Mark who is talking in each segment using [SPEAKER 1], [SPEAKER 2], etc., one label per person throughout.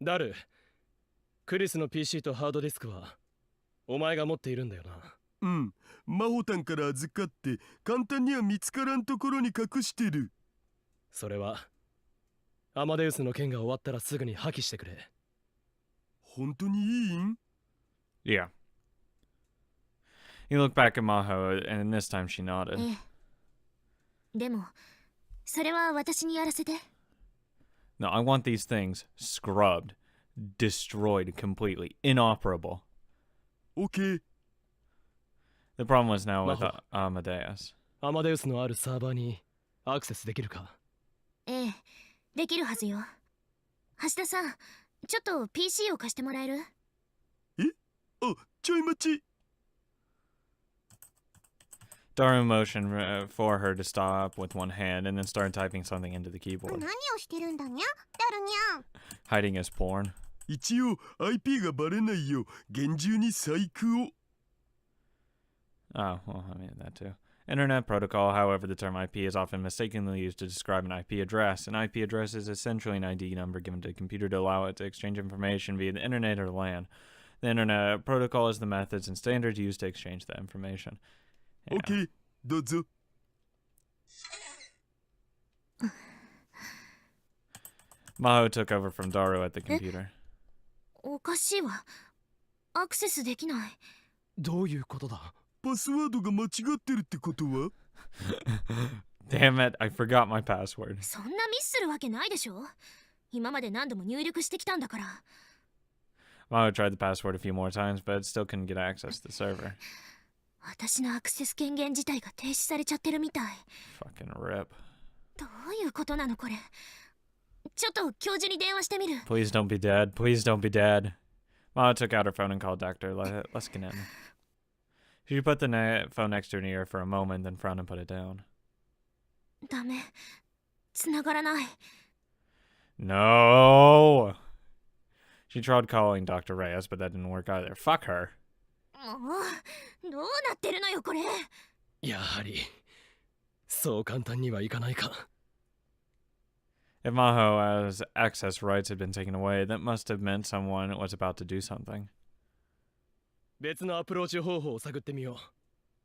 [SPEAKER 1] ダル、クリスの PC とハードディスクはお前が持っているんだよな。
[SPEAKER 2] うん、マホタンから預かって簡単には見つからんところに隠してる。
[SPEAKER 1] それはアマデウスの件が終わったらすぐに破棄してくれ。
[SPEAKER 2] 本当にいいん？
[SPEAKER 3] Yeah. You look back at Maho, and this time she nodded.
[SPEAKER 4] ええ。でも、それは私にやらせて。
[SPEAKER 3] No, I want these things scrubbed, destroyed completely, inoperable.
[SPEAKER 2] OK。The
[SPEAKER 3] problem was now with Amadeus.
[SPEAKER 1] アマデウスのあるサーバーにアクセスできるか？
[SPEAKER 4] ええ、できるはずよ。橋田さん、ちょっと PC を貸してもらえる？
[SPEAKER 2] え？あ、ちょい待ち。
[SPEAKER 3] Daru motioned for her to stop with one hand and then started typing something into the keyboard.
[SPEAKER 4] 何をしてるんだにゃ、ダルにゃん。
[SPEAKER 3] Hiding his porn.
[SPEAKER 2] 一応 IP がバレないよう厳重に細工を。
[SPEAKER 3] Oh, well, I mean that too. Internet protocol, however, the term IP is often mistakenly used to describe an IP address. An IP address is essentially an ID number given to a computer to allow it to exchange information via the internet or LAN. The internet protocol is the methods and standards used to exchange that information. Yeah.
[SPEAKER 2] OK、どうぞ。
[SPEAKER 3] Maho took over from Daru at the computer.
[SPEAKER 4] おかしいわ。アクセスできない。
[SPEAKER 1] どういうことだ？
[SPEAKER 2] パスワードが間違ってるってことは？
[SPEAKER 3] Damn it, I forgot my password.
[SPEAKER 4] そんなミスするわけないでしょ。今まで何度も入力してきたんだから。
[SPEAKER 3] Maho tried the password a few more times, but still couldn't get access to the server.
[SPEAKER 4] 私のアクセス権限自体が停止されちゃってるみたい。
[SPEAKER 3] Fucking rip.
[SPEAKER 4] どういうことなのこれ。ちょっと教授に電話してみる。
[SPEAKER 3] Please don't be dead. Please don't be dead. Maho took out her phone and called Dr. Leskinen. She put the phone next to her ear for a moment, then frowned and put it down.
[SPEAKER 4] ダメ。繋がらない。
[SPEAKER 3] No! She tried calling Dr. Reyes, but that didn't work either. Fuck her.
[SPEAKER 4] もう、どうなってるのよこれ。
[SPEAKER 1] やはりそう簡単にはいかないか。
[SPEAKER 3] If Maho's access rights had been taken away, that must have meant someone was about to do something.
[SPEAKER 1] 別のアプローチ方法を探ってみよ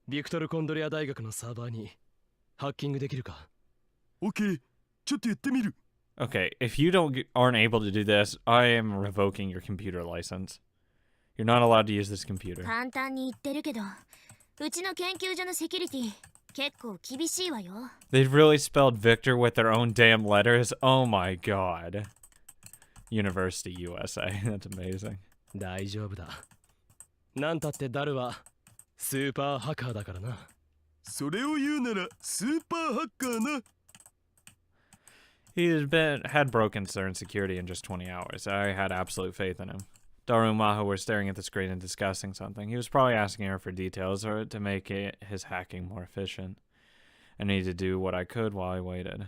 [SPEAKER 1] う。ビクトル・コンドリア大学のサーバーにハッキングできるか？
[SPEAKER 2] OK、ちょっとやってみる。
[SPEAKER 3] Okay, if you aren't able to do this, I am revoking your computer license. You're not allowed to use this computer.
[SPEAKER 4] 簡単に言ってるけど、うちの研究所のセキュリティ結構厳しいわよ。
[SPEAKER 3] They've really spelled Victor with their own damn letters? Oh my god. University USA. That's amazing.
[SPEAKER 1] 大丈夫だ。なんたってダルはスーパーハッカーだからな。
[SPEAKER 2] それを言うならスーパーハッカーな。
[SPEAKER 3] He had broken CERN security in just 20 hours. I had absolute faith in him. Daru and Maho were staring at the screen and discussing something. He was probably asking her for details or to make his hacking more efficient. I needed to do what I could while I waited.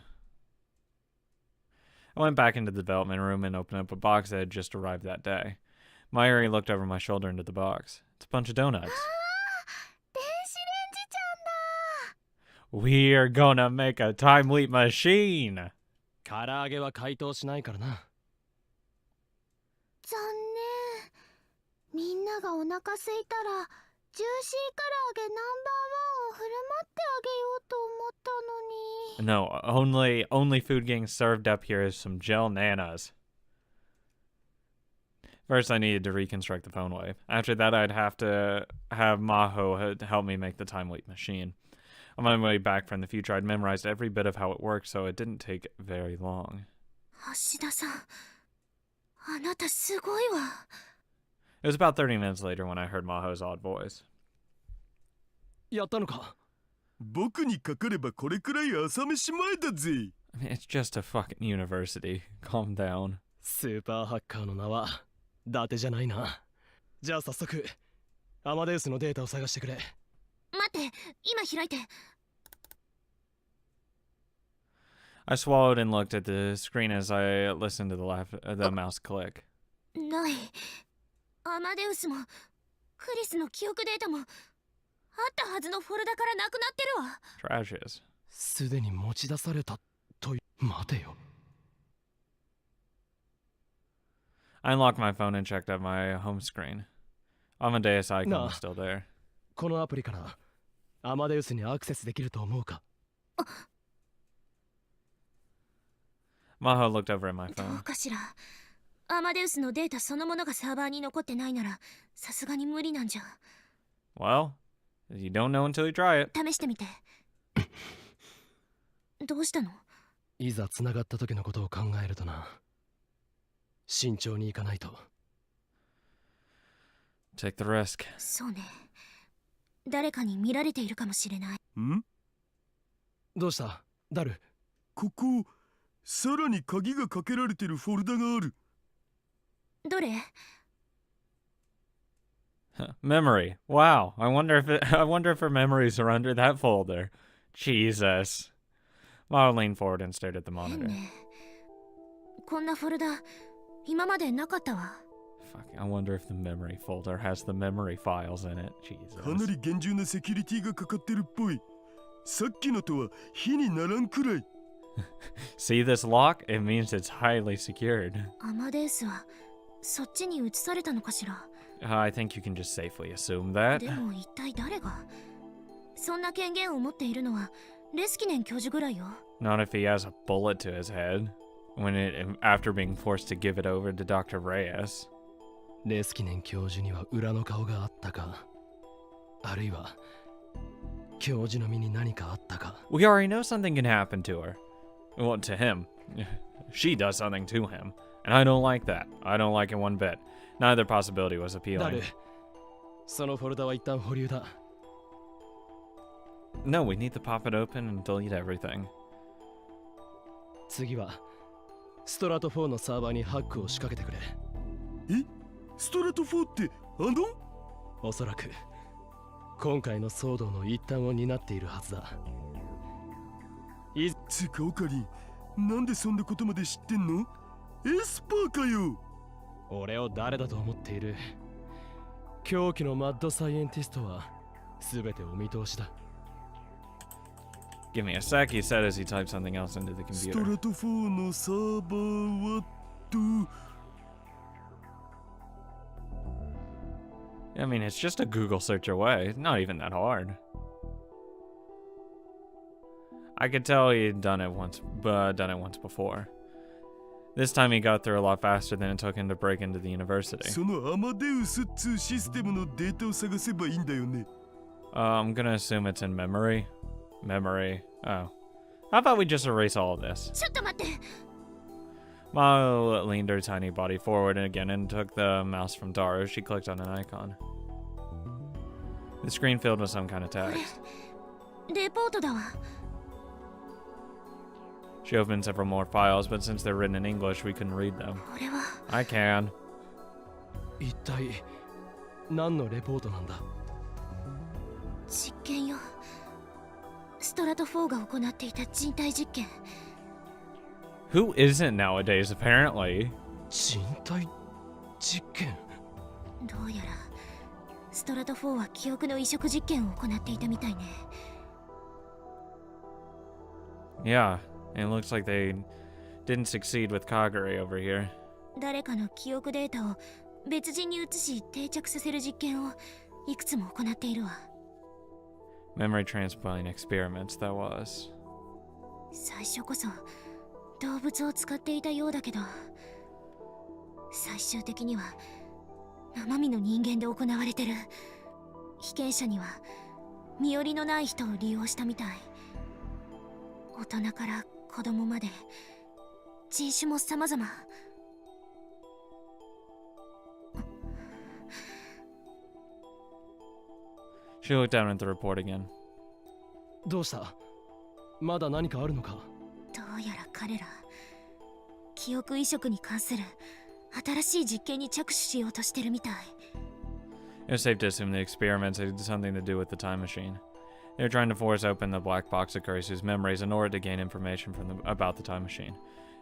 [SPEAKER 3] I went back into the development room and opened up a box that had just arrived that day. Mayuri looked over my shoulder into the box. It's a bunch of donuts. We are gonna make a time leap machine!
[SPEAKER 1] 唐揚げは解凍しないからな。
[SPEAKER 4] 残念。みんながお腹空いたらジューシー唐揚げナンバーワンを振る舞ってあげようと思ったのに。
[SPEAKER 3] No, only food getting served up here is some gel nanas. First, I needed to reconstruct the phone wave. After that, I'd have to have Maho help me make the time leap machine. On my way back from the future, I'd memorized every bit of how it worked, so it didn't take very long.
[SPEAKER 4] 橋田さん、あなたすごいわ。
[SPEAKER 3] It was about 30 minutes later when I heard Maho's odd voice.
[SPEAKER 1] やったのか？
[SPEAKER 2] 僕にかかればこれくらい朝飯前だぜ。
[SPEAKER 3] I mean, it's just a fucking university. Calm down.
[SPEAKER 1] スーパーハッカーの名は伊達じゃないな。じゃあ早速アマデウスのデータを探してくれ。
[SPEAKER 4] 待って、今開いて。
[SPEAKER 3] I swallowed and looked at the screen as I listened to the mouse click.
[SPEAKER 4] ない。アマデウスもクリスの記憶データもあったはずのフォルダからなくなってるわ。
[SPEAKER 3] Trashes.
[SPEAKER 1] すでに持ち出されたと待てよ。
[SPEAKER 3] I unlocked my phone and checked out my home screen. Amadeus icon
[SPEAKER 1] Nah.
[SPEAKER 3] was still there.
[SPEAKER 1] このアプリからアマデウスにアクセスできると思うか？
[SPEAKER 3] Maho looked over at my
[SPEAKER 4] ど
[SPEAKER 3] phone.
[SPEAKER 4] うかしら。アマデウスのデータそのものがサーバーに残ってないならさすがに無理なんじゃ。
[SPEAKER 3] Well, you don't know until you try it.
[SPEAKER 4] 試してみて。どうしたの？
[SPEAKER 1] いざ繋がった時のことを考えるとな。慎重にいかないと。
[SPEAKER 3] Take the risk.
[SPEAKER 4] そうね。誰かに見られているかもしれない。
[SPEAKER 2] ん？
[SPEAKER 1] どうしたダル？
[SPEAKER 2] ここさらに鍵がかけられてるフォルダがある。
[SPEAKER 4] どれ？
[SPEAKER 3] Memory. Wow. I wonder if her memories are under that folder. Jesus. Maho leaned forward and stared at the
[SPEAKER 4] 変
[SPEAKER 3] monitor.
[SPEAKER 4] ね。こんなフォルダ今までなかったわ。
[SPEAKER 3] Fuck, I wonder if the memory folder has the memory files in it.
[SPEAKER 2] かな
[SPEAKER 3] Jesus.
[SPEAKER 2] り厳重なセキュリティがかかってるっぽい。さっきのとは比にならんくらい。
[SPEAKER 3] See this lock? It means it's highly secured.
[SPEAKER 4] アマデウスはそっちに移されたのかしら。
[SPEAKER 3] I think you can just safely assume that.
[SPEAKER 4] でも一体誰が？そんな権限を持っているのはレスキネン教授ぐらいよ。
[SPEAKER 3] Not if he has a bullet to his head. After being forced to give it over to Dr. Reyes.
[SPEAKER 1] レスキネン教授には裏の顔があったか、あるいは教授の身に何かあったか。
[SPEAKER 3] We already know something can happen to her. Well, to him. She does something to him. And I don't like that. I don't like it one bit. Neither possibility was
[SPEAKER 1] ダ
[SPEAKER 3] appealing.
[SPEAKER 1] ル、そのフォルダは一旦保留だ。
[SPEAKER 3] No, we need to pop it open and delete everything.
[SPEAKER 1] 次はストラト4のサーバーにハックを仕掛けてくれ。
[SPEAKER 2] え？ストラト4ってあの？
[SPEAKER 1] おそらく今回の騒動の一端を担っているはずだ。
[SPEAKER 2] つかオカリン、なんでそんなことまで知ってんの？エスパーかよ。
[SPEAKER 1] 俺を誰だと思っている？狂気のマッドサイエンティストは全てお見通しだ。
[SPEAKER 3] Give me a sec, he said as he typed something else into the
[SPEAKER 2] スト
[SPEAKER 3] computer.
[SPEAKER 2] ラト4のサーバーはと。
[SPEAKER 3] I mean, it's just a Google search away. Not even that hard. I could tell he'd done it once before. This time he got through a lot faster than it took him to break into the university.
[SPEAKER 2] そのアマデウスっつうシステムのデータを探せばいいんだよね。
[SPEAKER 3] I'm gonna assume it's in memory. Memory. Oh. How about we just erase all of this?
[SPEAKER 4] ちょっと待って。
[SPEAKER 3] Mao leaned her tiny body forward again and took the mouse from Daru. She clicked on an icon. The screen filled with some kind of
[SPEAKER 4] これ
[SPEAKER 3] text.
[SPEAKER 4] レポートだわ。
[SPEAKER 3] She opened several more files, but since they're written in English, we couldn't read them.
[SPEAKER 4] これは
[SPEAKER 3] I can.
[SPEAKER 1] 一体何のレポートなんだ？
[SPEAKER 4] 実験よ。ストラト4が行っていた人体実験。
[SPEAKER 3] Who isn't nowadays, apparently?
[SPEAKER 1] 人体実験？
[SPEAKER 4] どうやらストラト4は記憶の移植実験を行っていたみたいね。
[SPEAKER 3] Yeah, it looks like they didn't succeed with Kagure over here.
[SPEAKER 4] 誰かの記憶データを別人に移し定着させる実験をいくつも行っているわ。
[SPEAKER 3] Memory transplant experiments, that was.
[SPEAKER 4] 最初こそ動物を使っていたようだけど、最終的には生身の人間で行われてる。被験者には身寄りのない人を利用したみたい。大人から子供まで人種も様々。
[SPEAKER 3] She looked down at the report again.
[SPEAKER 1] どうした？まだ何かあるのか？
[SPEAKER 4] どうやら彼ら記憶移植に関する新しい実験に着手しようとしてるみたい。
[SPEAKER 3] It was safe to assume the experiments had something to do with the time machine. They were trying to force open the black box of Kurisu's memories in order to gain information from about the time machine.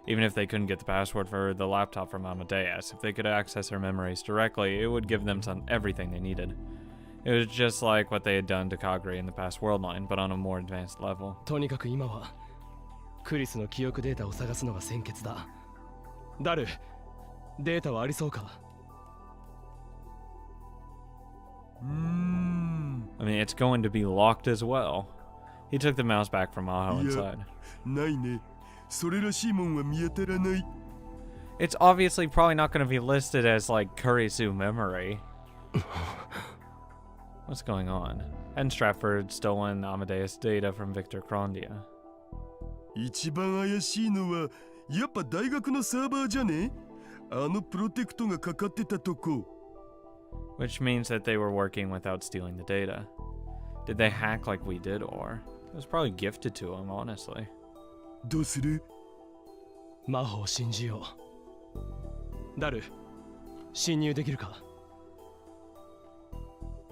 [SPEAKER 3] Even if they couldn't get the password for the laptop from Amadeus, if they could access her memories directly, it would give them everything they needed. It was just like what they had done to Kagure in the past world line, but on a more advanced level.
[SPEAKER 1] とにかく今はクリスの記憶データを探すのが先決だ。ダル、データはありそうか？
[SPEAKER 3] I mean, it's going to be locked as well. He took the mouse back from Maho inside.
[SPEAKER 2] ないね。それらしいもんは見当たらない。
[SPEAKER 3] It's obviously probably not going to be listed as like Kurisu memory. What's going on? Hadn't Stratford stolen Amadeus data from Victor Crondia?
[SPEAKER 2] 一番怪しいのはやっぱ大学のサーバーじゃね？あのプロテクトがかかってたとこ。
[SPEAKER 3] Which means that they were working without stealing the data. Did they hack like we did, or? It was probably gifted to him, honestly.
[SPEAKER 2] どうする？
[SPEAKER 1] 魔法を信じよう。ダル、侵入できるか？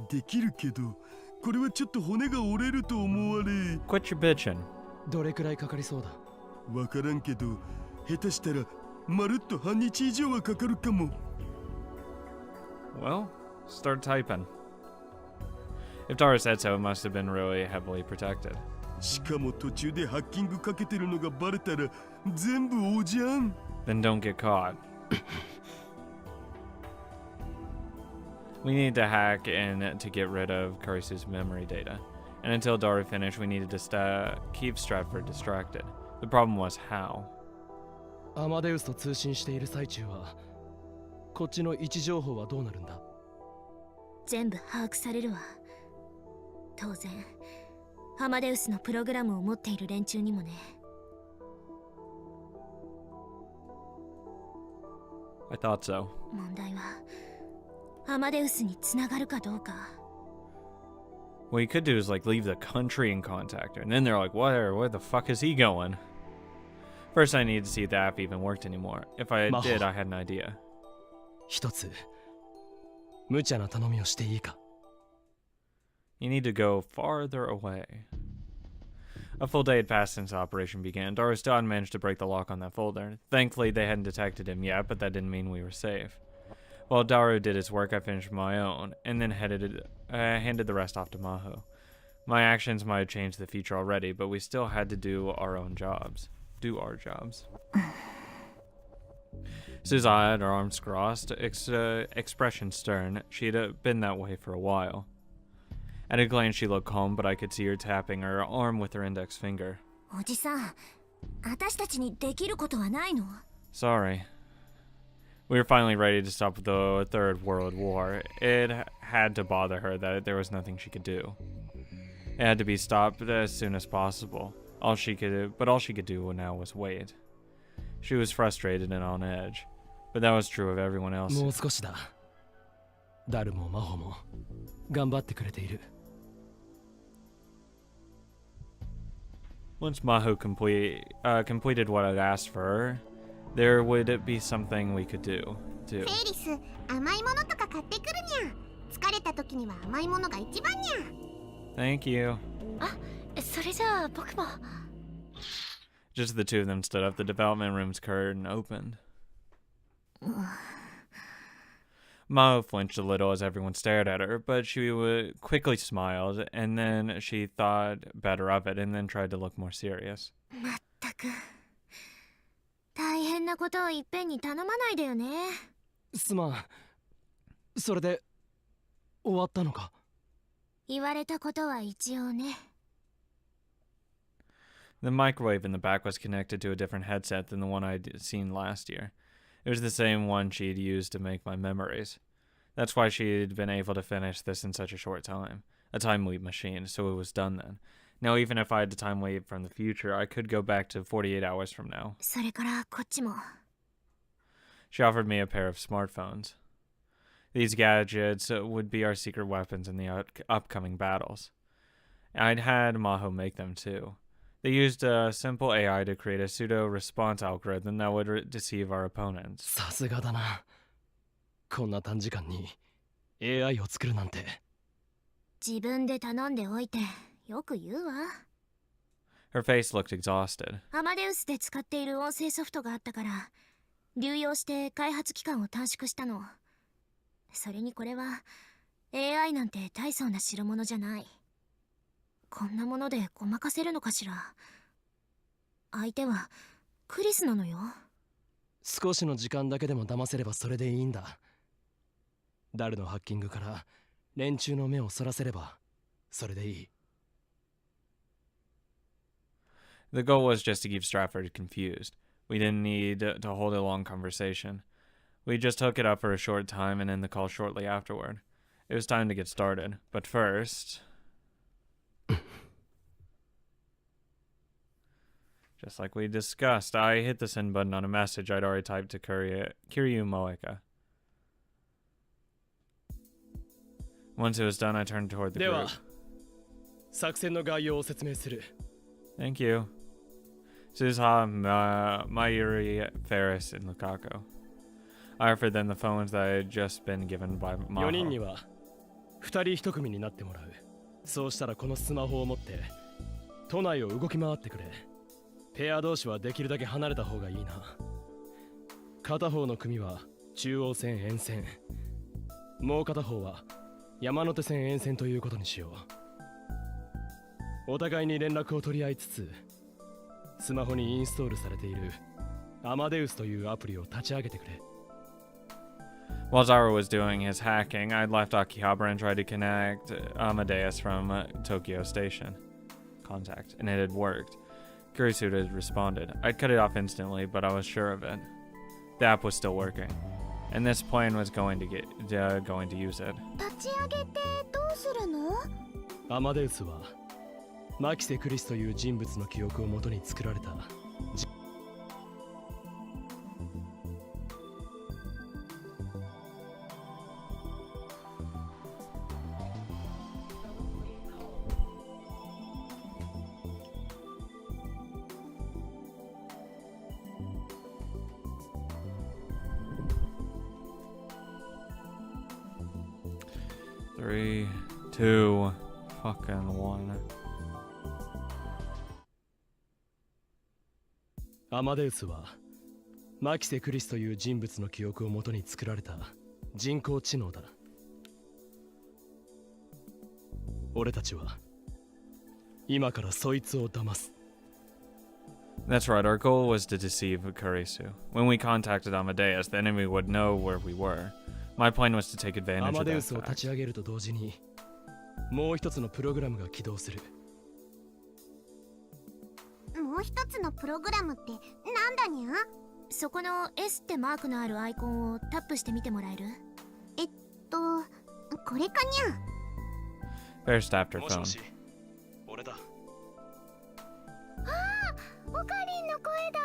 [SPEAKER 2] できるけど、これはちょっと骨が折れると思われ。
[SPEAKER 3] Quit your bitching.
[SPEAKER 1] どれくらいかかりそうだ？
[SPEAKER 2] わからんけど、下手したらまるっと半日以上はかかるかも。
[SPEAKER 3] Well, start typing. If Dara said so, it must have been really heavily protected.
[SPEAKER 2] しかも途中でハッキングかけてるのがバレたら全部おじゃん。
[SPEAKER 3] Then don't get caught. We need to hack in to get rid of Karisu's memory data. And until Dara finished, we needed to keep Stratford distracted. The problem was how.
[SPEAKER 1] アマデウスと通信している最中は、こっちの位置情報はどうなるんだ？
[SPEAKER 4] 全部把握されるわ。当然アマデウスのプログラムを持っている連中にもね。
[SPEAKER 3] I thought so.
[SPEAKER 4] 問題はアマデウスにつながるかどうか。
[SPEAKER 3] What you could do is like leave the country and contact her, and then they're like, where the fuck is he going? First, I need to see if the app even worked anymore. If I did, I had an idea.
[SPEAKER 1] 一つ無茶な頼みをしていいか？
[SPEAKER 3] You need to go farther away. A full day had passed since the operation began. Dara still hadn't managed to break the lock on that folder. Thankfully, they hadn't detected him yet, but that didn't mean we were safe. While Daru did his work, I finished my own, and then handed the rest off to Maho. My actions might have changed the future already, but we still had to do our jobs. Suza had her arms crossed, expression stern. She had been that way for a while. At a glance, she looked calm, but I could see her tapping her arm with her index finger.
[SPEAKER 4] おじさん、私たちにできることはないの？
[SPEAKER 3] Sorry. We were finally ready to stop the Third World War. It had to bother her that there was nothing she could do. It had to be stopped as soon as possible. All she could do now was wait. She was frustrated and on edge, but that was true of everyone else.
[SPEAKER 1] もう少しだ。ダルもマホも頑張ってくれている。
[SPEAKER 3] Once Maho completed what I'd asked for her, there would be something we could do, too.
[SPEAKER 5] フェリス、甘いものとか買ってくるにゃ。疲れた時には甘いものが一番にゃ。
[SPEAKER 3] Thank you.
[SPEAKER 4] あ、それじゃあ僕も。
[SPEAKER 3] Just the two of them stood up. The development room's curtain opened. Maho flinched a little as everyone stared at her, but she quickly smiled, and then she thought better of it, and then tried to look more serious.
[SPEAKER 4] まったく大変なことをいっぺんに頼まないでよね。
[SPEAKER 1] すまん。それで終わったのか？
[SPEAKER 4] 言われたことは一応ね。
[SPEAKER 3] The microwave in the back was connected to a different headset than the one I'd seen last year. It was the same one she'd used to make my memories. That's why she'd been able to finish this in such a short time. A time leap machine, so it was done then. Now, even if I had to time leap from the future, I could go back to 48 hours from now.
[SPEAKER 4] それからこっちも。
[SPEAKER 3] She offered me a pair of smartphones. These gadgets would be our secret weapons in the upcoming battles. I'd had Maho make them too. They used a simple AI to create a pseudo-response algorithm that would deceive our opponents.
[SPEAKER 1] さすがだな。こんな短時間に AI を作るなんて。
[SPEAKER 4] 自分で頼んでおいてよく言うわ。
[SPEAKER 3] Her face looked exhausted.
[SPEAKER 4] アマデウスで使っている音声ソフトがあったから流用して開発期間を短縮したの。それにこれは AI なんて大層な代物じゃない。こんなものでごまかせるのかしら。相手はクリスなのよ。
[SPEAKER 1] 少しの時間だけでも騙せればそれでいいんだ。ダルのハッキングから連中の目をそらせればそれでいい。
[SPEAKER 3] The goal was just to keep Stratford confused. We didn't need to hold a long conversation. We just took it up for a short time and ended the call shortly afterward. It was time to get started, but first... Just like we discussed, I hit the send button on a message I'd already typed to Kiryu Moeka. Once it was done, I turned toward the
[SPEAKER 1] で
[SPEAKER 3] group.
[SPEAKER 1] は作戦の概要を説明する。
[SPEAKER 3] Thank you. Suzuha, Mayuri, Ferris, and Lukaku. I offered them the phones that I had just been given by
[SPEAKER 1] 4人に
[SPEAKER 3] Maho.
[SPEAKER 1] は2人1組になってもらう。そうしたらこのスマホを持って都内を動き回ってくれ。ペア同士はできるだけ離れた方がいいな。片方の組は中央線沿線、もう片方は山手線沿線ということにしよう。お互いに連絡を取り合いつつ、スマホにインストールされているアマデウスというアプリを立ち上げてくれ。
[SPEAKER 3] While Zara was doing his hacking, I'd left Akihabara and tried to connect Amadeus from Tokyo Station. Contact, and it had worked. Kurisu had responded. I'd cut it off instantly, but I was sure of it. The app was still working, and this plan was going to use it.
[SPEAKER 5] 立ち上げてどうするの？
[SPEAKER 1] アマデウスはマキセ・クリスという人物の記憶をもとに作られた。
[SPEAKER 3] 3, 2, fucking 1.
[SPEAKER 1] アマデウスはマキセ・クリスという人物の記憶をもとに作られた人工知能だ。俺たちは今からそいつを騙す。
[SPEAKER 3] That's right, our goal was to deceive Kurisu. When we contacted Amadeus, the enemy would know where we were. My plan was to take
[SPEAKER 1] ア
[SPEAKER 3] advantage
[SPEAKER 1] マ
[SPEAKER 3] of
[SPEAKER 1] デウ
[SPEAKER 3] that
[SPEAKER 1] スを立
[SPEAKER 3] fact.
[SPEAKER 1] ち上げると同時にもう一つのプログラムが起動する。
[SPEAKER 5] もう一つのプログラムってなんだにゃ？
[SPEAKER 4] そこの S ってマークのあるアイコンをタップしてみてもらえる？
[SPEAKER 5] これかにゃ？
[SPEAKER 3] Ferris tapped her
[SPEAKER 1] もし
[SPEAKER 3] phone.
[SPEAKER 1] もし、俺だ。
[SPEAKER 5] オカリンの声だ。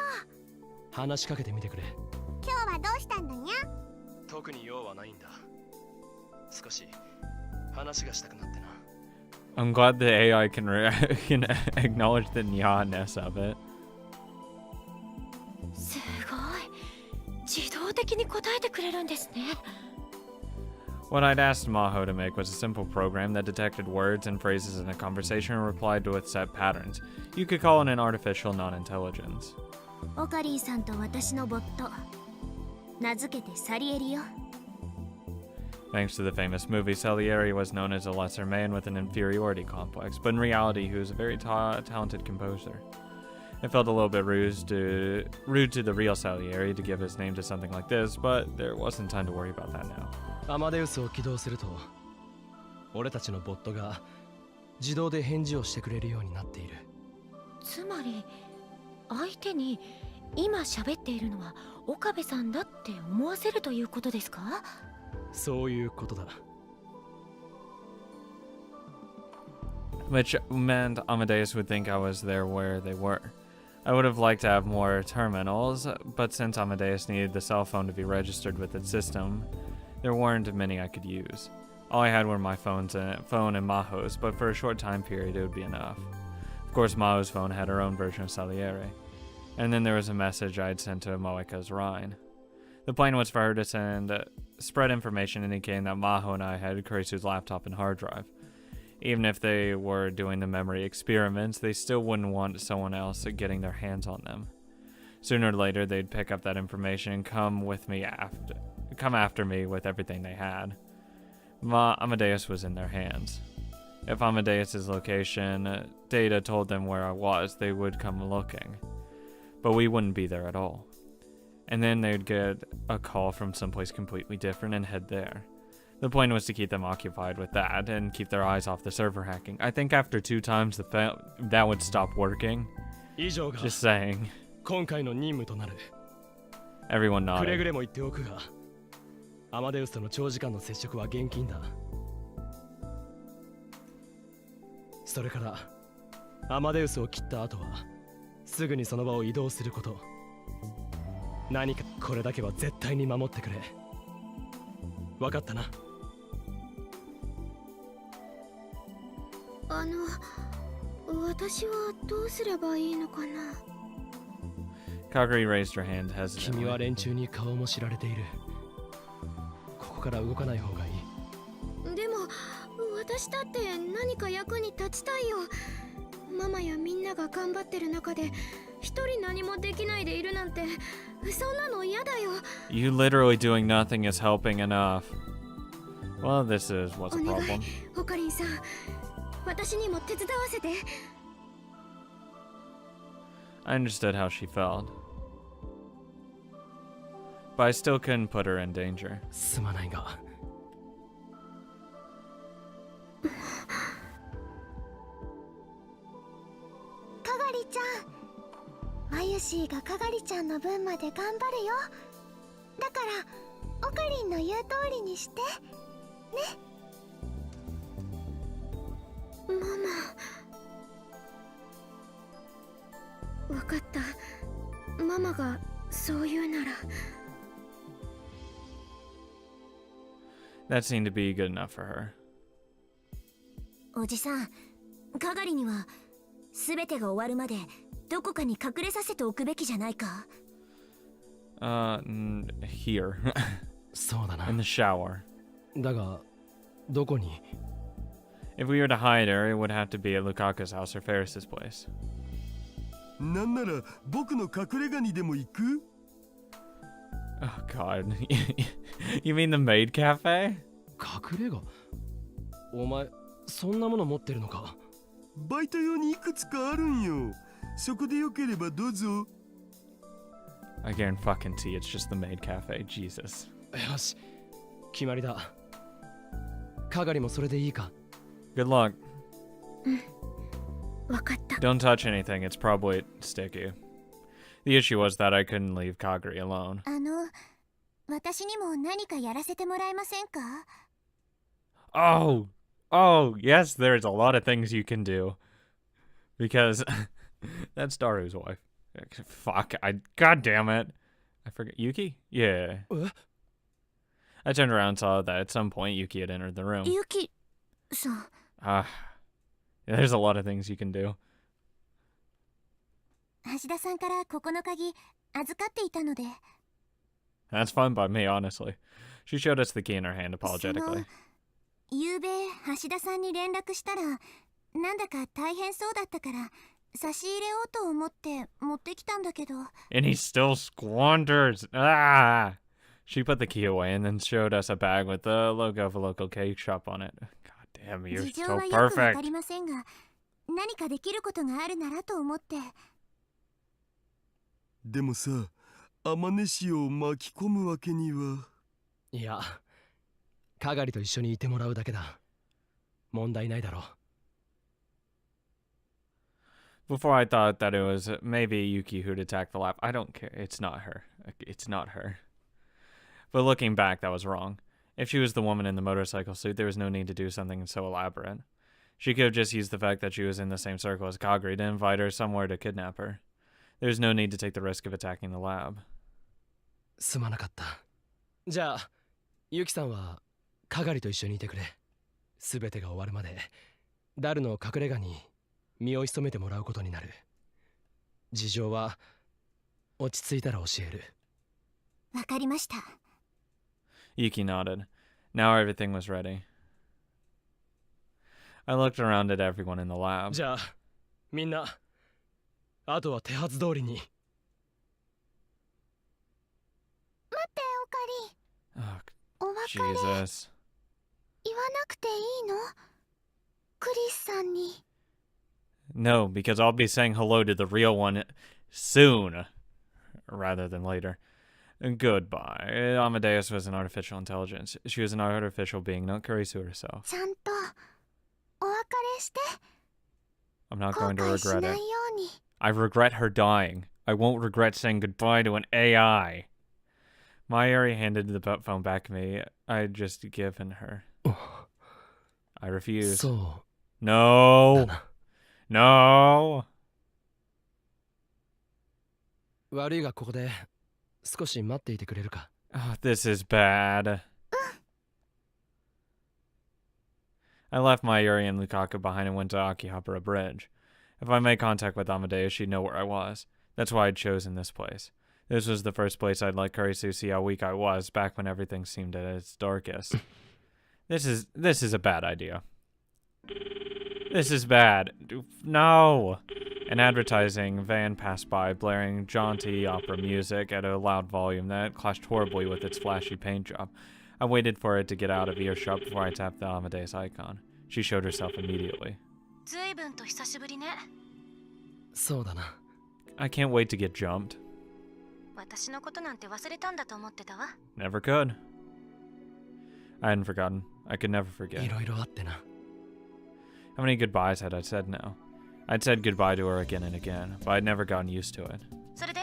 [SPEAKER 1] 話しかけてみてくれ。
[SPEAKER 5] 今日はどうしたんだにゃ？
[SPEAKER 1] 特に用はないんだ。少し話がしたくなってな。
[SPEAKER 3] I'm glad the AI can acknowledge the nya-ness of it.
[SPEAKER 4] すごい。自動的に答えてくれるんですね。
[SPEAKER 3] What I'd asked Maho to make was a simple program that detected words and phrases in a conversation and replied with set patterns. You could call it an artificial non-intelligence.
[SPEAKER 4] オカリンさんと私のボット。名付けてサリエリよ。
[SPEAKER 3] Thanks to the famous movie, Salieri was known as a lesser man with an inferiority complex, but in reality, he was a very talented composer. It felt a little bit rude to the real Salieri to give his name to something like this, but there wasn't time to worry about that now.
[SPEAKER 1] アマデウスを起動すると俺たちのボットが自動で返事をしてくれるようになっている。
[SPEAKER 4] つまり相手に今喋っているのは岡部さんだって思わせるということですか？
[SPEAKER 1] そういうことだ。
[SPEAKER 3] Which meant Amadeus would think I was there where they were. I would have liked to have more terminals, but since Amadeus needed the cell phone to be registered with its system, there weren't many I could use. All I had were my phone and Maho's, but for a short time period it would be enough. Of course, Maho's phone had her own version of Salieri. And then there was a message I had sent to Moeka's Rhine. The plan was for her to spread information indicating that Maho and I had Kurisu's laptop and hard drive. Even if they were doing the memory experiments, they still wouldn't want someone else getting their hands on them. Sooner or later, they'd pick up that information and come after me with everything they had. Amadeus was in their hands. If Amadeus's location data told them where I was, they would come looking. But we wouldn't be there at all. And then they'd get a call from someplace completely different and head there. The point was to keep them occupied with that and keep their eyes off the server hacking. I think after 2 times that would stop working.
[SPEAKER 1] 以上が
[SPEAKER 3] Just saying.
[SPEAKER 1] 今回の任務となる。
[SPEAKER 3] Everyone
[SPEAKER 1] くれ
[SPEAKER 3] nodded.
[SPEAKER 1] ぐれも言っておくが、アマデウスとの長時間の接触は厳禁だ。それから、アマデウスを切った後は、すぐにその場を移動すること。何かこれだけは絶対に守ってくれ。わかったな。
[SPEAKER 4] 私はどうすればいいのかな。
[SPEAKER 3] Kaguri raised her hand
[SPEAKER 1] 君は
[SPEAKER 3] hesitantly.
[SPEAKER 1] 連中に顔も知られている。ここから動かない方がいい。
[SPEAKER 4] でも私だって何か役に立ちたいよ。ママやみんなが頑張ってる中で一人何もできないでいるなんて、そんなの嫌だよ。
[SPEAKER 3] You literally doing nothing is helping enough. Well, this was a
[SPEAKER 4] お願い
[SPEAKER 3] problem.
[SPEAKER 4] ホカリンさん、私にも手伝わせて。
[SPEAKER 3] I understood how she felt. But I still couldn't put her in danger.
[SPEAKER 1] すまないが。
[SPEAKER 5] かがりちゃん、まゆしーがかがりちゃんの分まで頑張るよ。だからオカリンの言う通りにしてね。
[SPEAKER 4] ママ、わかった。ママがそう言うなら。
[SPEAKER 3] That seemed to be good enough for her.
[SPEAKER 4] おじさん、かがりには全てが終わるまでどこかに隠れさせておくべきじゃないか。
[SPEAKER 3] Here.
[SPEAKER 1] そうだな。
[SPEAKER 3] In the shower.
[SPEAKER 1] だが、どこに？
[SPEAKER 3] If we were to hide her, it would have to be at Lukaku's house or Ferris's place.
[SPEAKER 2] なんなら僕の隠れ家にでも行く？
[SPEAKER 3] Oh god. You mean the maid cafe?
[SPEAKER 1] 隠れ家？お前、そんなもの持ってるのか？
[SPEAKER 2] バイト用にいくつかあるんよ。そこでよければどうぞ。
[SPEAKER 3] I guarantee fucking tea, it's just the maid cafe. Jesus.
[SPEAKER 1] よし、決まりだ。かがりもそれでいいか？
[SPEAKER 3] Good luck.
[SPEAKER 4] わかった。
[SPEAKER 3] Don't touch anything, it's probably sticky. The issue was that I couldn't leave Kaguri alone.
[SPEAKER 4] 私にも何かやらせてもらえませんか？
[SPEAKER 3] Oh, yes, there's a lot of things you can do. Because that's Daru's wife. Fuck, god damn it. I forget, Yuki? Yeah. I turned around and saw that at some point Yuki had entered the room.
[SPEAKER 4] ユキさん。
[SPEAKER 3] There's a lot of things you can do.
[SPEAKER 4] 橋田さんからここの鍵預かっていたので。
[SPEAKER 3] That's fine by me, honestly. She showed us the key in her hand apologetically.
[SPEAKER 4] ゆうべ橋田さんに連絡したら、なんだか大変そうだったから差し入れようと思って持ってきたんだけど。
[SPEAKER 3] And he still squanders. Ah! She put the key away and then showed us a bag with the logo of a local cake shop on it. God damn, you're
[SPEAKER 4] 事情
[SPEAKER 3] so
[SPEAKER 4] はよくわか
[SPEAKER 3] perfect.
[SPEAKER 4] りませんが、何かできることがあるならと思って。
[SPEAKER 2] でもさ、天音氏を巻き込むわけには。
[SPEAKER 1] いや、かがりと一緒にいてもらうだけだ。問題ないだろう。
[SPEAKER 3] Before I thought that it was maybe Yuki who'd attacked the lab. I don't care. It's not her. It's not her. But looking back, that was wrong. If she was the woman in the motorcycle suit, there was no need to do something so elaborate. She could have just used the fact that she was in the same circle as Kaguri to invite her somewhere to kidnap her. There's no need to take the risk of attacking the lab.
[SPEAKER 1] すまなかった。じゃあ、ユキさんはかがりと一緒にいてくれ。すべてが終わるまで、ダルの隠れ家に身を潜めてもらうことになる。事情は落ち着いたら教える。
[SPEAKER 4] わかりました。
[SPEAKER 3] Yuki nodded. Now everything was ready. I looked around at everyone in the lab.
[SPEAKER 1] じゃあ、みんな、あとは手はず通りに。
[SPEAKER 5] 待ってオカリン。
[SPEAKER 3] Oh,
[SPEAKER 5] お別れ
[SPEAKER 3] Jesus.
[SPEAKER 5] 言わなくていいの？クリスさんに。
[SPEAKER 3] No, because I'll be saying hello to the real one soon, rather than later. Goodbye. Amadeus was an artificial intelligence. She was an artificial being, not Kurisu herself.
[SPEAKER 5] ちゃんとお別れして
[SPEAKER 3] I'm not
[SPEAKER 5] 後
[SPEAKER 3] going to
[SPEAKER 5] 悔し
[SPEAKER 3] regret
[SPEAKER 5] ない
[SPEAKER 3] it.
[SPEAKER 5] ように
[SPEAKER 3] I regret her dying. I won't regret saying goodbye to an AI. Mayuri handed the phone back to me. I had just given her. I refused.
[SPEAKER 1] そ
[SPEAKER 3] No.
[SPEAKER 1] うだな。
[SPEAKER 3] No.
[SPEAKER 1] 悪いがここで少し待っていてくれるか。
[SPEAKER 3] Oh, this is bad. I left Mayuri and Lukaku behind and went to Akihabara Bridge. If I made contact with Amadeus, she'd know where I was. That's why I'd chosen this place. This was the first place I'd let Kurisu see how weak I was back when everything seemed at its darkest. This is a bad idea. This is bad. No! An advertising van passed by, blaring jaunty opera music at a loud volume that clashed horribly with its flashy paint job. I waited for it to get out of earshot before I tapped the Amadeus icon. She showed herself immediately.
[SPEAKER 4] 随分と久しぶりね。
[SPEAKER 1] そうだな。
[SPEAKER 3] I can't wait to get jumped.
[SPEAKER 4] 私のことなんて忘れたんだと思ってたわ。
[SPEAKER 3] Never could. I hadn't forgotten. I could never
[SPEAKER 1] い
[SPEAKER 3] forget.
[SPEAKER 1] ろいろあってな。
[SPEAKER 3] How many goodbyes had I said now? I'd said goodbye to her again and again, but I'd never gotten used to it.
[SPEAKER 4] それで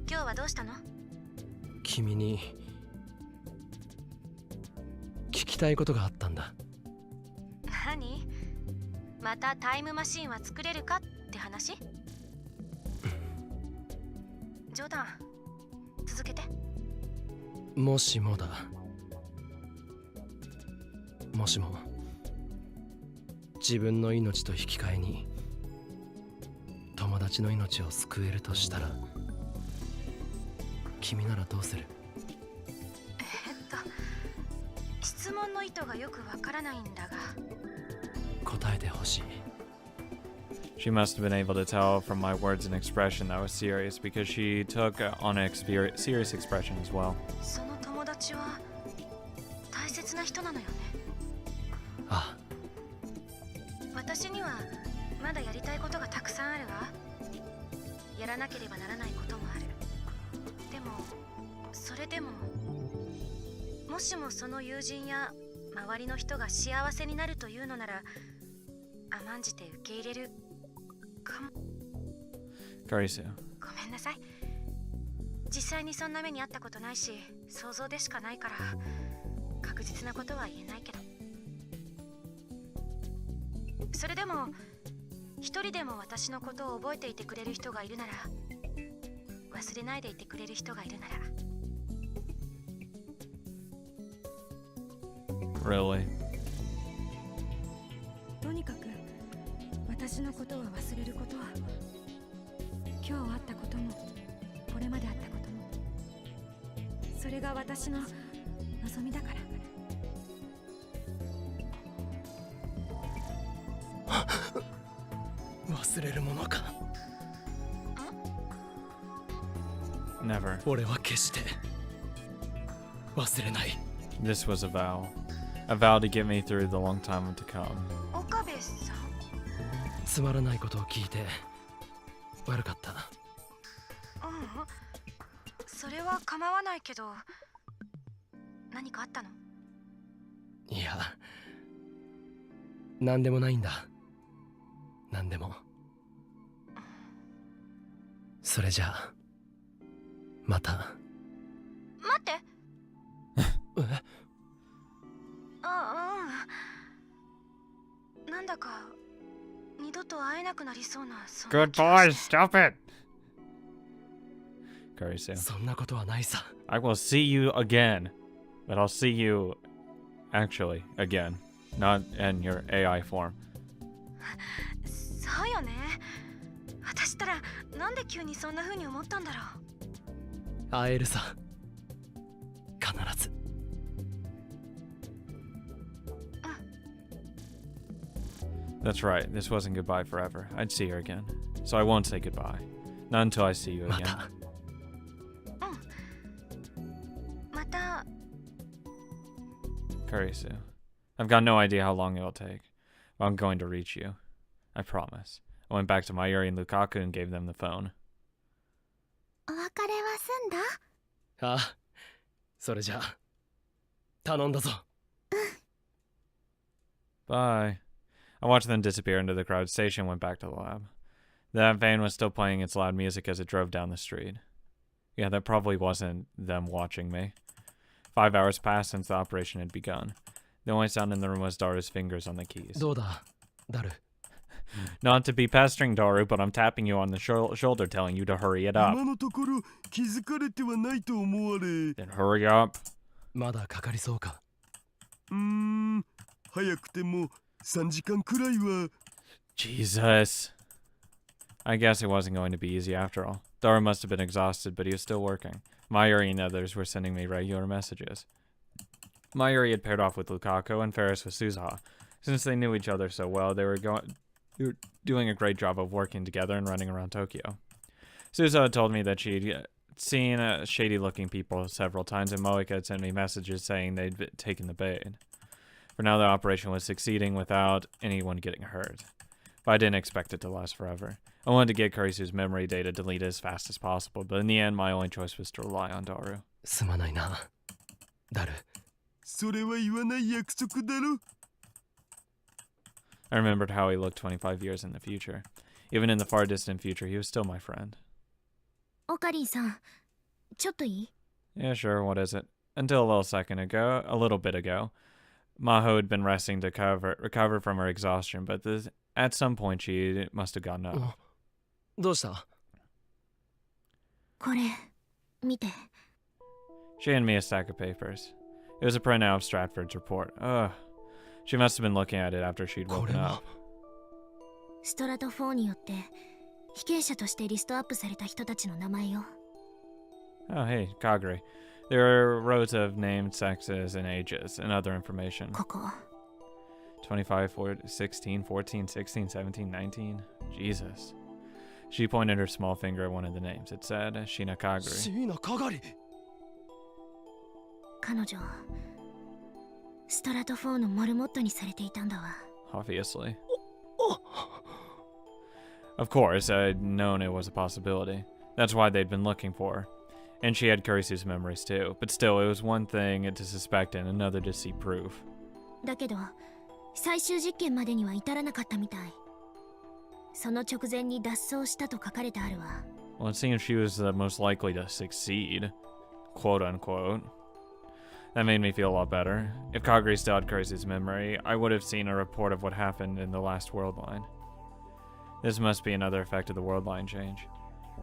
[SPEAKER 4] 今日はどうしたの？
[SPEAKER 1] 君に聞きたいことがあったんだ。
[SPEAKER 4] 何？またタイムマシンは作れるかって話？冗談。続けて。
[SPEAKER 1] もしもだ。もしも自分の命と引き換えに友達の命を救えるとしたら、君ならどうする？
[SPEAKER 4] 質問の意図がよくわからないんだが。
[SPEAKER 1] 答えてほしい。
[SPEAKER 3] She must have been able to tell from my words and expression that I was serious because she took on a serious expression as well.
[SPEAKER 4] その友達は大切な人なのよね。
[SPEAKER 1] ああ、
[SPEAKER 4] 私にはまだやりたいことがたくさんあるわ。やらなければならないこともある。でもそれでももしもその友人や周りの人が幸せになるというのなら甘んじて受け入れるかも。
[SPEAKER 3] Kurisu.
[SPEAKER 4] ごめんなさい。実際にそんな目にあったことないし想像でしかないから確実なことは言えないけど、それでも一人でも私のことを覚えていてくれる人がいるなら、忘れないでいてくれる人がいるなら。
[SPEAKER 3] Really?
[SPEAKER 6] とにかく私のことは忘れることは、今日あったこともこれまであったことも、それが私の望みだから。
[SPEAKER 1] 忘れるものか。
[SPEAKER 3] Never.
[SPEAKER 1] 俺は決して忘れない。
[SPEAKER 3] This was a vow. A vow to get me through the long time to come.
[SPEAKER 4] 岡部さん。
[SPEAKER 1] つまらないことを聞いて悪かった。
[SPEAKER 4] それは構わないけど、何かあったの？
[SPEAKER 1] いや、なんでもないんだ。なんでも。それじゃあまた。
[SPEAKER 4] 待って。
[SPEAKER 1] え？
[SPEAKER 4] なんだか二度と会えなくなりそうな。
[SPEAKER 3] Good boy, stop it! Kurisu.
[SPEAKER 1] そんなことはないさ。
[SPEAKER 3] I will see you again. But I'll see you actually again. Not in your AI form.
[SPEAKER 4] そうよね。私ったらなんで急にそんな風に思ったんだろう。
[SPEAKER 1] 会えるさ。必ず。
[SPEAKER 3] That's right. This wasn't goodbye forever. I'd see her again. So I won't say goodbye. Not until I see you
[SPEAKER 1] ま
[SPEAKER 3] again.
[SPEAKER 1] た。
[SPEAKER 4] また。
[SPEAKER 3] Kurisu. I've got no idea how long it'll take. But I'm going to reach you. I promise. I went back to Mayuri and Lukaku and gave them the phone.
[SPEAKER 5] お別れは済んだ？
[SPEAKER 1] ああ、それじゃあ頼んだぞ。
[SPEAKER 3] Bye. I watched them disappear into the crowded station and went back to the lab. That van was still playing its loud music as it drove down the street. Yeah, that probably wasn't them watching me. 5 hours passed since the operation had begun. The only sound in the room was Daru's fingers on the keys.
[SPEAKER 1] どうだ、ダル。
[SPEAKER 3] Not to be pestering Daru, but I'm tapping you on the shoulder telling you to hurry it up.
[SPEAKER 2] 今のところ気づかれてはないと思われ。
[SPEAKER 3] Then hurry up.
[SPEAKER 1] まだかかりそうか。
[SPEAKER 2] 早くても3時間くらいは。
[SPEAKER 3] Jesus. I guess it wasn't going to be easy after all. Daru must have been exhausted, but he was still working. Mayuri and others were sending me regular messages. Mayuri had paired off with Lukaku and Ferris with Suzaha. Since they knew each other so well, they were doing a great job of working together and running around Tokyo. Suzaha told me that she'd seen shady-looking people several times, and Moika had sent me messages saying they'd taken the bait. For now, the operation was succeeding without anyone getting hurt. But I didn't expect it to last forever. I wanted to get Kurisu's memory data deleted as fast as possible, but in the end, my only choice was to rely on Daru.
[SPEAKER 1] すまないな、ダル。
[SPEAKER 2] それは言わない約束だろ。
[SPEAKER 3] I remembered how he looked 25 years in the future. Even in the far distant future, he was still my friend.
[SPEAKER 4] オカリンさん、ちょっといい？
[SPEAKER 3] Yeah, sure, what is it? Until a little bit ago, Maho had been resting to recover from her exhaustion, but at some point she must have gotten up.
[SPEAKER 1] どうした？
[SPEAKER 4] これ、見て。
[SPEAKER 3] She handed me a stack of papers. It was a printout of Stratford's report. Ugh. She must have been looking at it after she'd
[SPEAKER 1] こ
[SPEAKER 3] woken
[SPEAKER 1] れ
[SPEAKER 3] up.
[SPEAKER 1] は。
[SPEAKER 4] ストラト4によって被刑者としてリストアップされた人たちの名前よ。
[SPEAKER 3] Oh, hey, Kagure. There are rows of named sexes and ages and other information.
[SPEAKER 4] ここ。
[SPEAKER 3] 25, 16, 14, 16, 17, 19. Jesus. She pointed her small finger at one of the names. It said Shina Kagure.
[SPEAKER 1] 椎名かがり。
[SPEAKER 4] 彼女、ストラト4のモルモットにされていたんだわ。
[SPEAKER 3] Obviously. Of course, I'd known it was a possibility. That's why they'd been looking for her. And she had Kurisu's memories too. But still, it was one thing to suspect and another to see proof.
[SPEAKER 4] だけど、最終実験までには至らなかったみたい。その直前に脱走したと書かれてあるわ。
[SPEAKER 3] Well, it seems she was the most likely to succeed. Quote unquote. That made me feel a lot better. If Kagure still had Kurisu's memory, I would have seen a report of what happened in the last world line. This must be another effect of the world line change.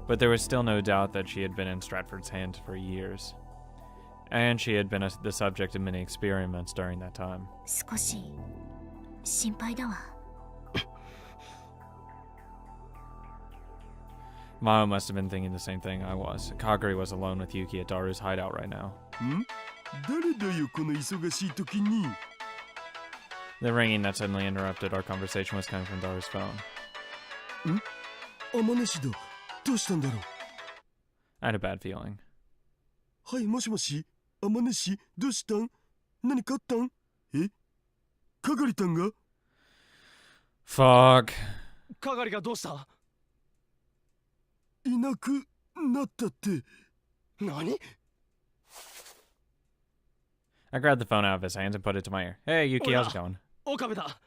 [SPEAKER 3] But there was still no doubt that she had been in Stratford's hands for years. And she had been the subject of many experiments during that time.
[SPEAKER 4] 少し心配だわ。
[SPEAKER 3] Mao must have been thinking the same thing I was. Kagure was alone with Yuki at Daru's hideout right now.
[SPEAKER 2] 誰だよこの忙しい時に。
[SPEAKER 3] The ringing that suddenly interrupted our conversation was coming from Daru's phone.
[SPEAKER 2] 天主だ。どうしたんだろう。
[SPEAKER 3] I had a bad feeling.
[SPEAKER 2] はい、もしもし。天主、どうしたん？何かあったん？え？かがりたんが？
[SPEAKER 3] Fuck.
[SPEAKER 1] かがりがどうした？
[SPEAKER 2] いなくなったって。
[SPEAKER 1] 何？
[SPEAKER 3] I grabbed the phone out of his hands and put it to my ear. Hey, Yuki, how's it going?
[SPEAKER 1] 岡部だ。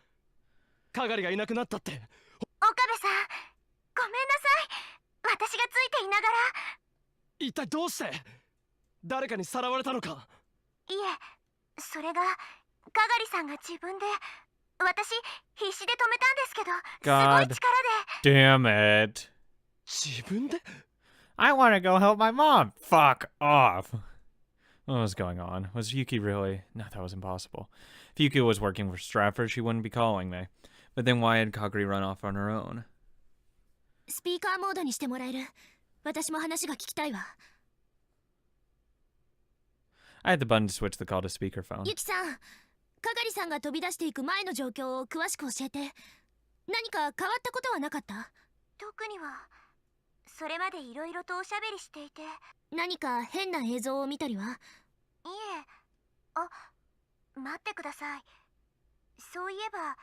[SPEAKER 1] かがりがいなくなったって。
[SPEAKER 5] 岡部さん、ごめんなさい。私がついていながら。
[SPEAKER 1] 一体どうして？誰かにさらわれたのか？
[SPEAKER 5] いえ、それがかがりさんが自分で。私必死で止めたんですけど、すごい力で。
[SPEAKER 3] Damn it.
[SPEAKER 1] 自分で？
[SPEAKER 3] I want to go help my mom. Fuck off. What was going on? Was Yuki really? No, that was impossible. If Yuki was working for Stratford, she wouldn't be calling me. But then why had Kagure run off on her own?
[SPEAKER 4] スピーカーモードにしてもらえる？私も話が聞きたいわ。
[SPEAKER 3] I had the button to switch the call to speakerphone.
[SPEAKER 4] ユキさん、かがりさんが飛び出していく前の状況を詳しく教えて。何か変わったことはなかった？
[SPEAKER 5] 特には。それまでいろいろとおしゃべりしていて。
[SPEAKER 4] 何か変な映像を見たりは？
[SPEAKER 5] いえ。あ、待ってください。そういえば、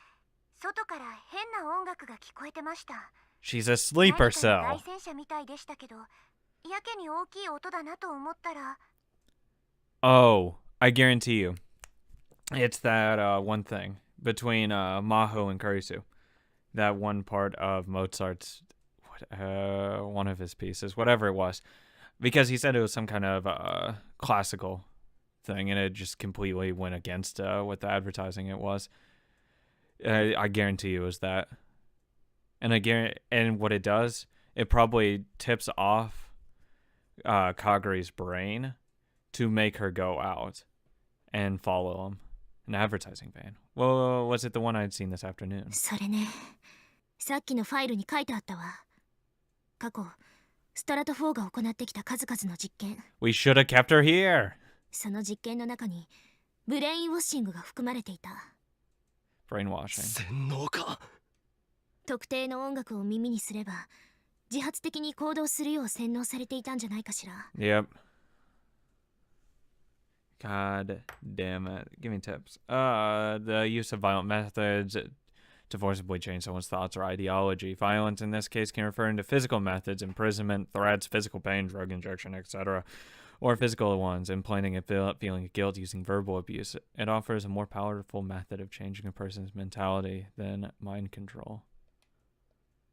[SPEAKER 5] 外から変な音楽が聞こえてました。
[SPEAKER 3] She's a sleeper
[SPEAKER 5] 何かの
[SPEAKER 3] cell.
[SPEAKER 5] 対戦車みたいでしたけど、やけに大きい音だなと思ったら。
[SPEAKER 3] Oh, I guarantee you. It's that one thing between Maho and Kurisu. That one part of Mozart's, one of his pieces, whatever it was. Because he said it was some kind of classical thing, and it just completely went against what the advertising it was. I guarantee you it was that. And what it does, it probably tips off Kaguri's brain to make her go out and follow him. An advertising van. Well, was it the one I'd seen this afternoon?
[SPEAKER 4] それね、さっきのファイルに書いてあったわ。過去ストラト4が行ってきた数々の実験。
[SPEAKER 3] We should have kept her here.
[SPEAKER 4] その実験の中にブレインウォッシングが含まれていた。
[SPEAKER 3] Brainwashing.
[SPEAKER 1] 洗脳か。
[SPEAKER 4] 特定の音楽を耳にすれば自発的に行動するよう洗脳されていたんじゃないかしら。
[SPEAKER 3] Yep. God damn it. Give me tips. The use of violent methods to forcibly change someone's thoughts or ideology. Violence in this case can refer to physical methods, imprisonment, threats, physical pain, drug injection, etc. Or physical ones, implanting a feeling of guilt using verbal abuse. It offers a more powerful method of changing a person's mentality than mind control.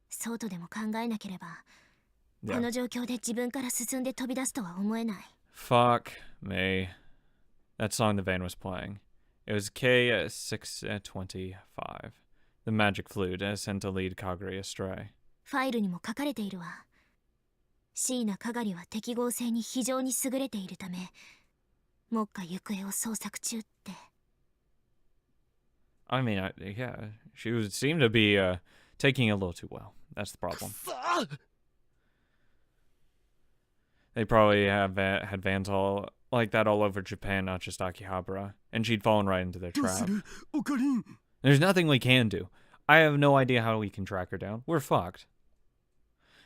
[SPEAKER 4] そうとでも考えなければ、
[SPEAKER 3] Yeah.
[SPEAKER 4] この状況で自分から進んで飛び出すとは思えない。
[SPEAKER 3] Fuck me. That song the van was playing. It was K625. The magic flute sent to lead Kaguri astray.
[SPEAKER 4] ファイルにも書かれているわ。椎名かがりは適合性に非常に優れているため、目下行方を捜索中って。
[SPEAKER 3] I mean, yeah, she seemed to be taking it a little too well. That's the problem. They probably have had vans all like that all over Japan, not just Akihabara, and she'd fallen right into their
[SPEAKER 2] どうす
[SPEAKER 3] trap.
[SPEAKER 2] るオカリン。
[SPEAKER 3] There's nothing we can do. I have no idea how we can track her down. We're fucked.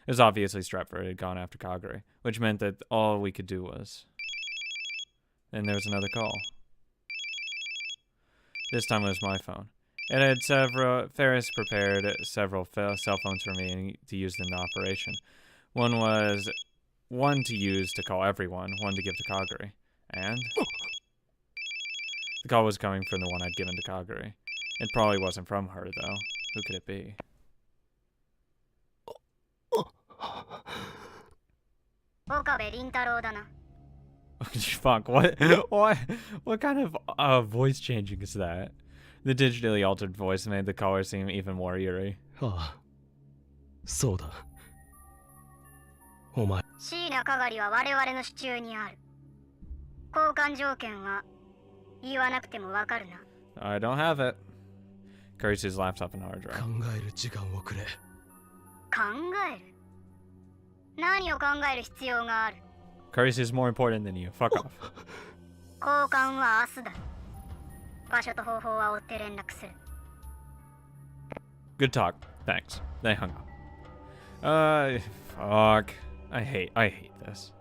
[SPEAKER 3] It was obviously Stratford had gone after Kaguri, which meant that all we could do was... And there was another call. This time it was my phone. It had Ferris prepared several cell phones for me to use in the operation. One was one to use to call everyone, one to give to Kaguri. And... The call was coming from the one I'd given to Kaguri. It probably wasn't from her, though. Who could it be? Fuck, what kind of voice changing is that? The digitally altered voice made the caller seem even more eerie.
[SPEAKER 1] ああ、そうだ。お前。
[SPEAKER 7] 椎名かがりは我々の手中にある。交換条件は言わなくてもわかるな。
[SPEAKER 3] I don't have it. Curses laptop and hard
[SPEAKER 1] 考
[SPEAKER 3] drive.
[SPEAKER 1] える時間をくれ。
[SPEAKER 7] 考える？何を考える必要がある？
[SPEAKER 3] Curse is more important than you. Fuck off.
[SPEAKER 7] 交換は明日だ。場所と方法は追って連絡する。
[SPEAKER 3] Good talk. Thanks. They hung up. Fuck. I hate this.